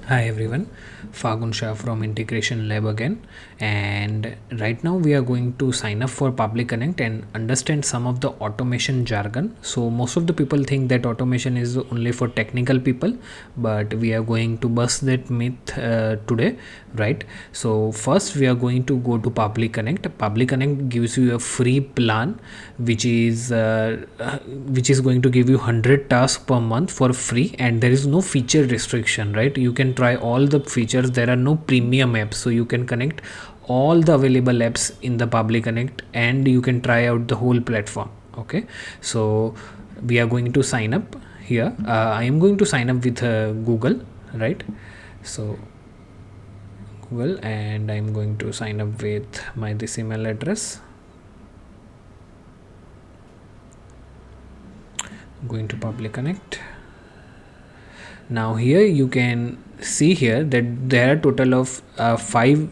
Hi everyone, Fagun Shah from Integration Lab again, and right now we are going to sign up for Public Connect and understand some of the automation jargon. So most of the people think that automation is only for technical people, but we are going to bust that myth today, right? So first we are going to go to Public Connect. Public Connect gives you a free plan, which is going to give you 100 tasks per month for free, and there is no feature restriction, right? You can try all the features. There are no premium apps, so you can connect all the available apps in the Public Connect and you can try out the whole platform. Okay, so we are going to sign up here. I am going to sign up with Google, right? So Google, and I'm going to sign up with my this email address. Going to Public Connect. Now here you can see here that there are total of 5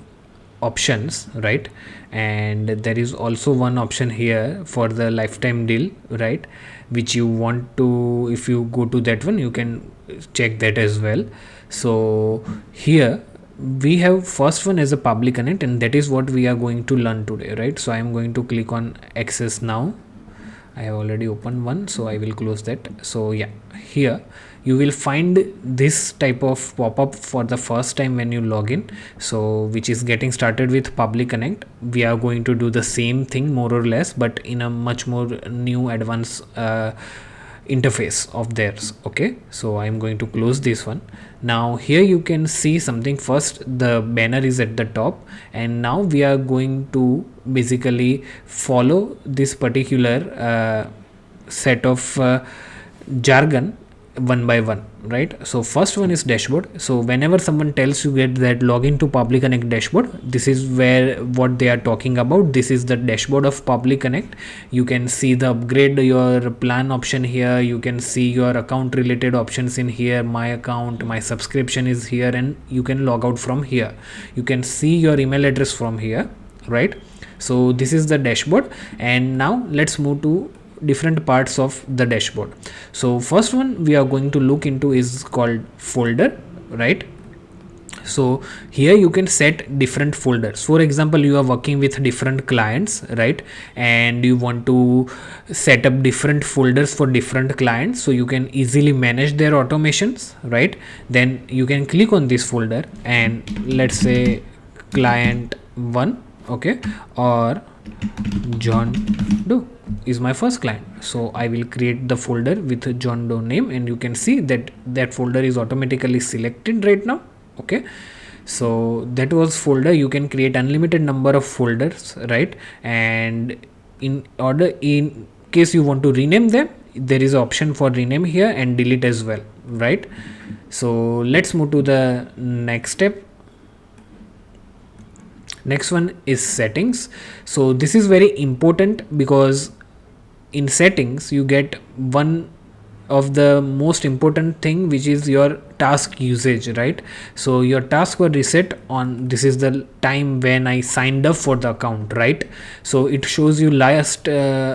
options, right? And there is also one option here for the lifetime deal, right? Which you want to, if you go to that one, you can check that as well. So here we have first one as a Public Connect, and that is what we are going to learn today, right? So I am going to click on access now. I have already opened one, so I will close that. So yeah, here you will find this type of pop-up for the first time when you log in, so which is getting started with Public Connect. We are going to do the same thing more or less, but in a much more new advanced interface of theirs. Okay, so I'm going to close this one. Now here you can see something. First, the banner is at the top, and now we are going to basically follow this particular set of jargon one by one, right? So first one is dashboard. So whenever someone tells you get that login to Public Connect dashboard, this is where what they are talking about. This is the dashboard of Public Connect. You can see the upgrade your plan option here. You can see your account related options in here. My account, my subscription is here, and you can log out from here. You can see your email address from here, right? So this is the dashboard, and now let's move to different parts of the dashboard. So first one we are going to look into is called folder, right? So here you can set different folders. For example, you are working with different clients, right? And you want to set up different folders for different clients, so you can easily manage their automations, right? Then you can click on this folder and let's say client 1, okay, or John Doe is my first client. So I will create the folder with John Doe name, and you can see that that folder is automatically selected right now. Okay, so that was folder. You can create unlimited number of folders, right? And in case you want to rename them, there is an option for rename here and delete as well, right? So let's move to the next step. Next one is settings. So this is very important because in settings you get one of the most important thing, which is your task usage, right? So your tasks were reset on, this is the time when I signed up for the account, right? So it shows you last what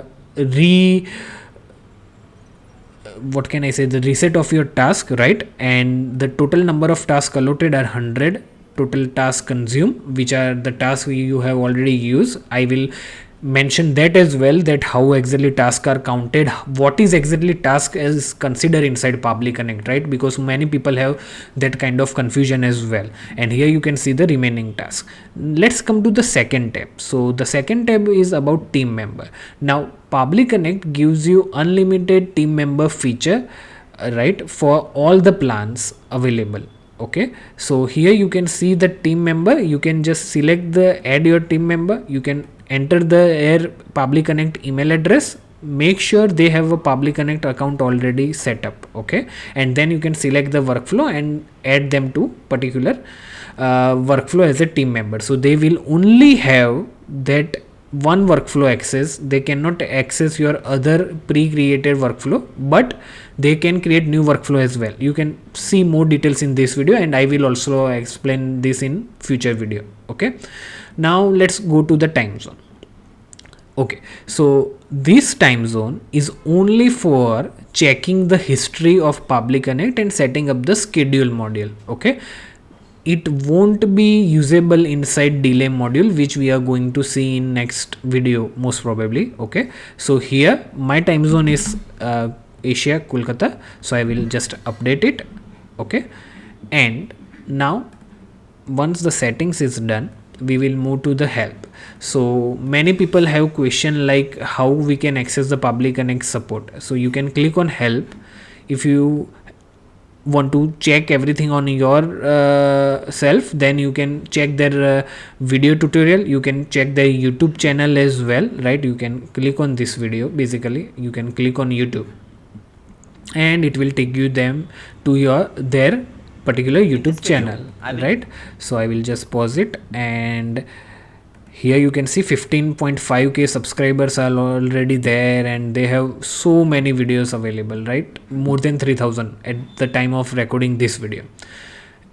can I say, the reset of your task, right? And the total number of tasks allotted are 100. Total tasks consumed, which are the tasks you have already used. I will mention that as well, that how exactly tasks are counted, what is exactly task is considered inside Public Connect, right? Because many people have that kind of confusion as well. And here you can see the remaining tasks. Let's come to the second tab. So the second tab is about team member. Now Public Connect gives you unlimited team member feature, right, for all the plans available. Okay, so here you can see the team member. You can just select the add your team member. You can enter their Public Connect email address. Make sure they have a Public Connect account already set up. Okay, and then you can select the workflow and add them to particular workflow as a team member. So they will only have that one workflow access. They cannot access your other pre-created workflow, but they can create new workflow as well. You can see more details in this video, and I will also explain this in future video. Okay, now let's go to the time zone. Okay, so this time zone is only for checking the history of Public Connect and setting up the schedule module. Okay, it won't be usable inside delay module, which we are going to see in next video most probably. Okay, so here my time zone is Asia, Kolkata, so I will just update it. Okay, and now once the settings is done, we will move to the help. So many people have question like how we can access the Public Connect support. So you can click on help. If you want to check everything on your self, then you can check their video tutorial. You can check their YouTube channel as well, right? You can click on this video. Basically you can click on YouTube and it will take you them to their particular YouTube channel, right? So I will just pause it, and here you can see 15.5k subscribers are already there, and they have so many videos available, right? More than 3000 at the time of recording this video.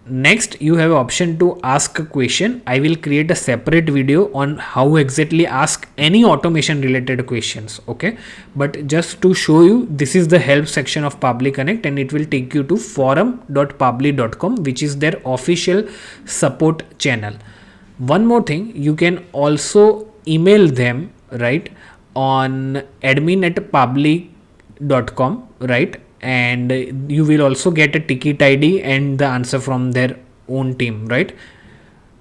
Next, you have option to ask a question. I will create a separate video on how exactly ask any automation related questions. Okay, but just to show you, this is the help section of Public Connect, and it will take you to forum.public.com, which is their official support channel. One more thing, you can also email them, right, on admin@public.com, right? And you will also get a ticket ID and the answer from their own team, right?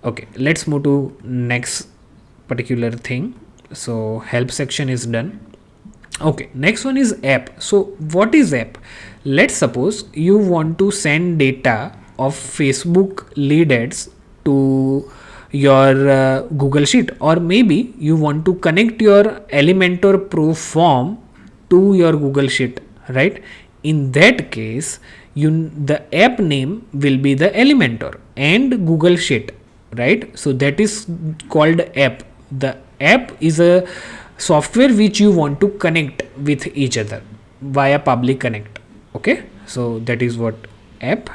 Okay, let's move to next particular thing. So help section is done. Okay, next one is app. So what is app? Let's suppose you want to send data of Facebook lead ads to your Google Sheet, or maybe you want to connect your Elementor Pro form to your Google Sheet, right? In that case, the app name will be the Elementor and Google Sheet, right? So that is called app. The app is a software which you want to connect with each other via Public Connect. Okay, so that is what app.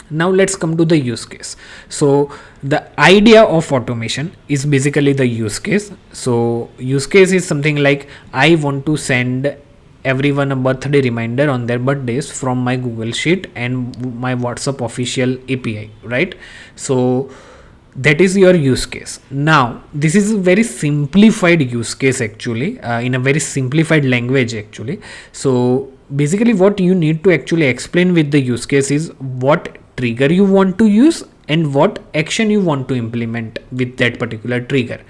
Now let's come to the use case. So the idea of automation is basically the use case. So use case is something like I want to send everyone a birthday reminder on their birthdays from my Google Sheet and my WhatsApp official API, right? So that is your use case. Now this is a very simplified use case actually, in a very simplified language actually. So basically what you need to actually explain with the use case is what trigger you want to use and what action you want to implement with that particular trigger.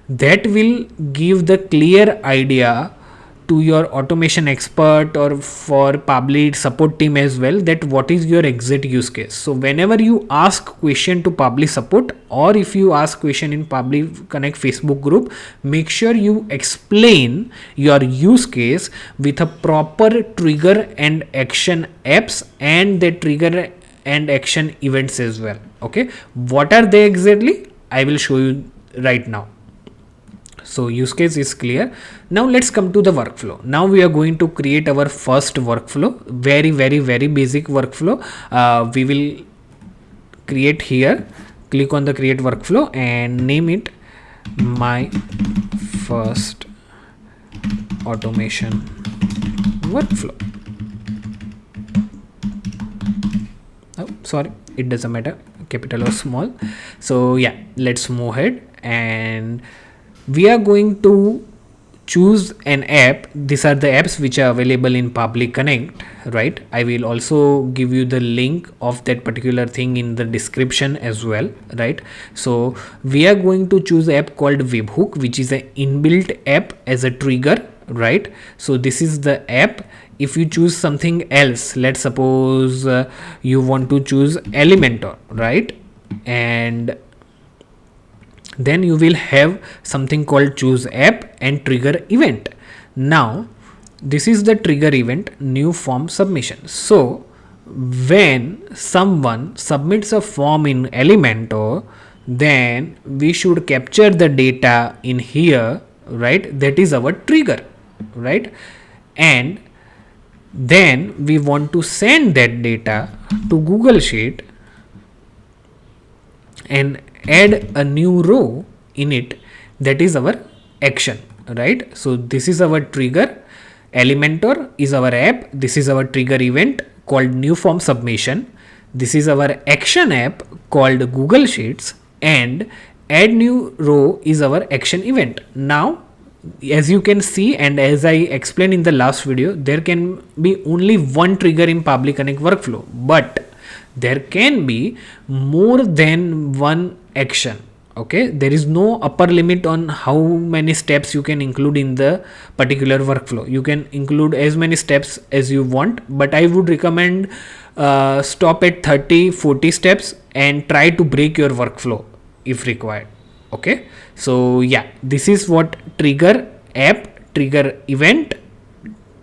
That will give the clear idea to your automation expert or for Public support team as well, that what is your exact use case. So whenever you ask question to Public support, or if you ask question in Public Connect Facebook group, make sure you explain your use case with a proper trigger and action apps and the trigger and action events as well. Okay, what are they exactly? I will show you right now. So use case is clear. Now let's come to the workflow. Now we are going to create our first workflow. Very basic workflow. We will create here. Click on the create workflow and name it my first automation workflow. Oh, sorry, it doesn't matter, capital or small. So yeah, let's move ahead, and we are going to choose an app. These are the apps which are available in Public Connect, right? I will also give you the link of that particular thing in the description as well, right? So we are going to choose an app called Webhook, which is an inbuilt app as a trigger, right? So this is the app. If you choose something else, let's suppose you want to choose Elementor, right? And then you will have something called choose app and trigger event. Now this is the trigger event, new form submission. So when someone submits a form in Elementor, then we should capture the data in here, right? That is our trigger, right? And then we want to send that data to Google Sheet and add a new row in it. That is our action, right? So this is our trigger. Elementor is our app. This is our trigger event called new form submission. This is our action app called Google Sheets, and add new row is our action event. Now, as you can see, and as I explained in the last video, there can be only one trigger in Public Connect workflow, but there can be more than one action. Okay, there is no upper limit on how many steps you can include in the particular workflow. You can include as many steps as you want, but I would recommend stop at 30-40 steps and try to break your workflow if required. Okay, so yeah, this is what trigger app, trigger event,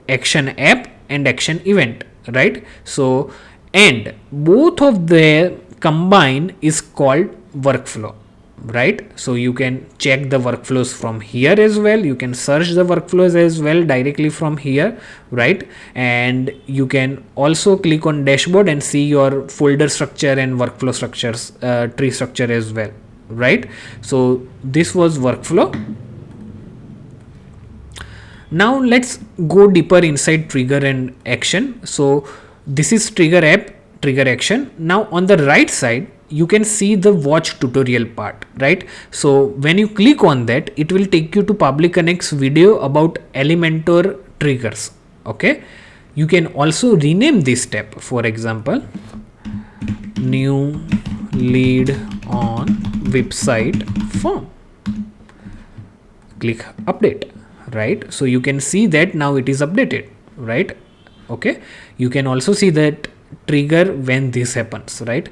action app and action event, right? So, and both of them combine is called workflow, right? So you can check the workflows from here as well. You can search the workflows as well directly from here, right? And you can also click on dashboard and see your folder structure and workflow structures, tree structure as well, right? So this was workflow. Now let's go deeper inside trigger and action. So this is trigger app, trigger action. Now on the right side you can see the watch tutorial part, right? So when you click on that, it will take you to Public Connect's video about Elementor triggers. Okay, you can also rename this step. For example, new lead on website form. Click update, right? So you can see that now it is updated, right? Okay, you can also see that trigger when this happens, right?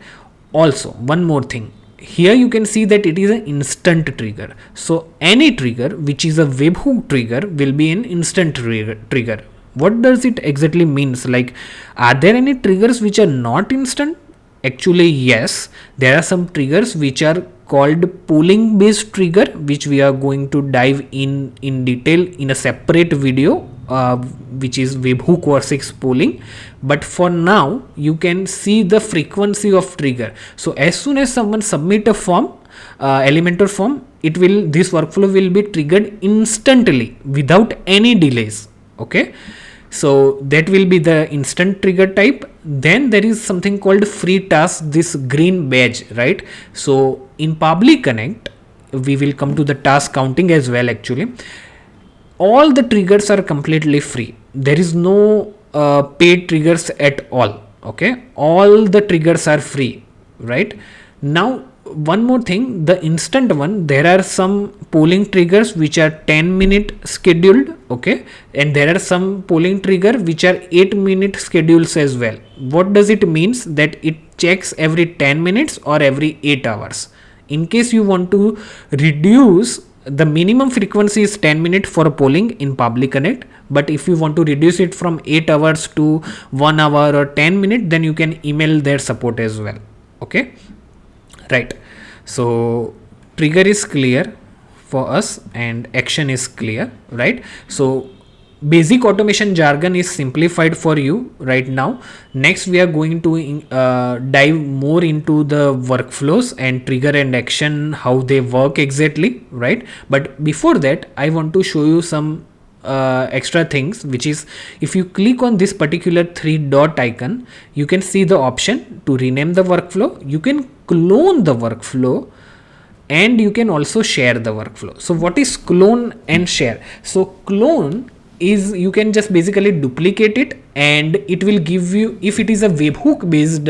Also, one more thing, here you can see that it is an instant trigger. So any trigger which is a webhook trigger will be an instant trigger. What does it exactly means? Like, are there any triggers which are not instant? Actually, yes, there are some triggers which are called polling based trigger, which we are going to dive in detail in a separate video, which is webhook versus polling. But for now, you can see the frequency of trigger. So as soon as someone submit a form, Elementor form, this workflow will be triggered instantly without any delays. Okay, so that will be the instant trigger type. Then there is something called free task, this green badge, right? So in Public Connect, we will come to the task counting as well. Actually, all the triggers are completely free. There is no paid triggers at all. Okay, all the triggers are free, right? Now one more thing, the instant one, there are some polling triggers which are 10-minute scheduled. Okay, and there are some polling trigger which are 8-minute schedules as well. What does it means? That it checks every 10 minutes or every 8 hours. In case you want to reduce, the minimum frequency is 10 minutes for polling in Public Connect, but if you want to reduce it from 8 hours to 1 hour or 10 minutes, then you can email their support as well. Okay, right? So trigger is clear for us and action is clear, right? So basic automation jargon is simplified for you right now. Next we are going to dive more into the workflows and trigger and action, how they work exactly, right? But before that, I want to show you some extra things, which is, if you click on this particular 3-dot icon, you can see the option to rename the workflow. You can clone the workflow and you can also share the workflow. So what is clone and share? So clone is, you can just basically duplicate it and it will give you, if it is a webhook based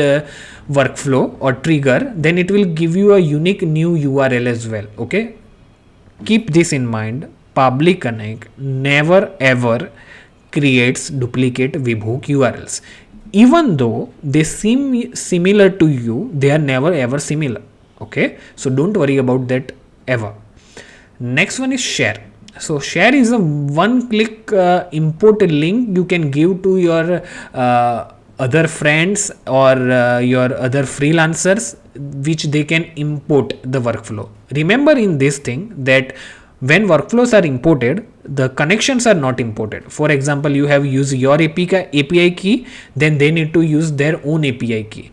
workflow or trigger, then it will give you a unique new URL as well. Okay, keep this in mind. Public Connect never ever creates duplicate webhook URLs. Even though they seem similar to you, they are never ever similar. Okay, so don't worry about that ever. Next one is share. So share is a one-click import link you can give to your other friends or your other freelancers, which they can import the workflow. Remember in this thing that when workflows are imported, the connections are not imported. For example, you have used your API key, then they need to use their own API key.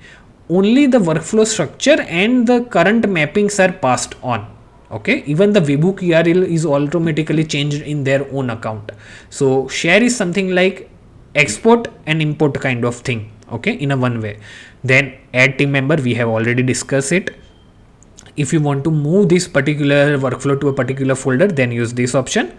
Only the workflow structure and the current mappings are passed on. Okay, even the webhook URL is automatically changed in their own account. So share is something like export and import kind of thing, okay, in a one way. Then add team member, we have already discussed it. If you want to move this particular workflow to a particular folder, then use this option.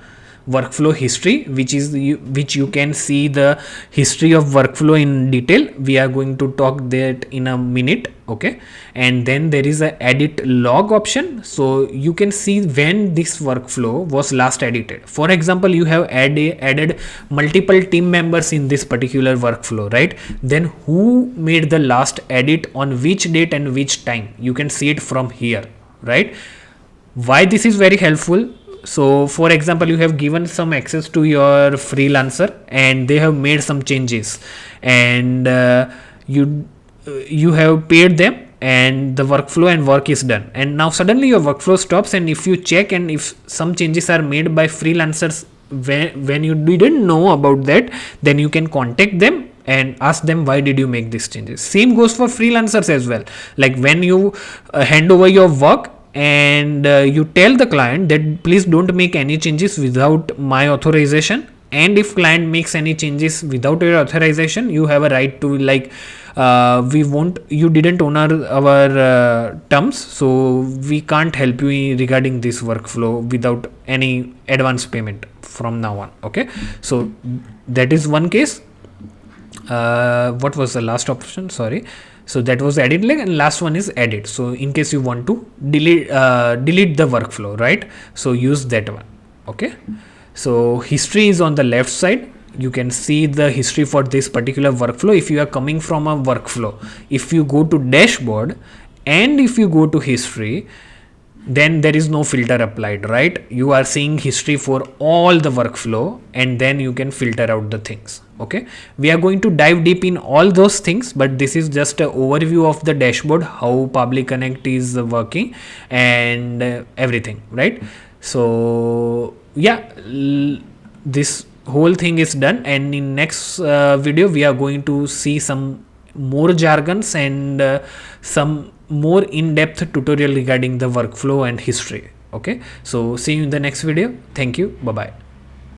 Workflow history, which you can see the history of workflow in detail. We are going to talk that in a minute, okay. And then there is a edit log option, so you can see when this workflow was last edited. For example, you have added multiple team members in this particular workflow, right? Then who made the last edit on which date and which time, you can see it from here, right? Why this is very helpful? So for example, you have given some access to your freelancer and they have made some changes, and you have paid them and the workflow and work is done, and now suddenly your workflow stops. And if you check, and if some changes are made by freelancers when you didn't know about that, then you can contact them and ask them why did you make these changes. Same goes for freelancers as well. Like when you hand over your work, and you tell the client that please don't make any changes without my authorization, and if client makes any changes without your authorization, you have a right to like we won't, you didn't honor our terms, so we can't help you regarding this workflow without any advance payment from now on, okay. So that is one case. What was the last option? Sorry. So that was edit link, and last one is edit. So in case you want to delete the workflow, right? So use that one, okay. So history is on the left side. You can see the history for this particular workflow. If you are coming from a workflow, if you go to dashboard and if you go to history, then there is no filter applied, right? You are seeing history for all the workflow, and then you can filter out the things, okay. We are going to dive deep in all those things, but this is just an overview of the dashboard, how Public Connect is working and everything, right? So yeah, this whole thing is done, and in next video we are going to see some more jargons and some more in-depth tutorial regarding the workflow and history, okay. So see you in the next video. Thank you. Bye bye.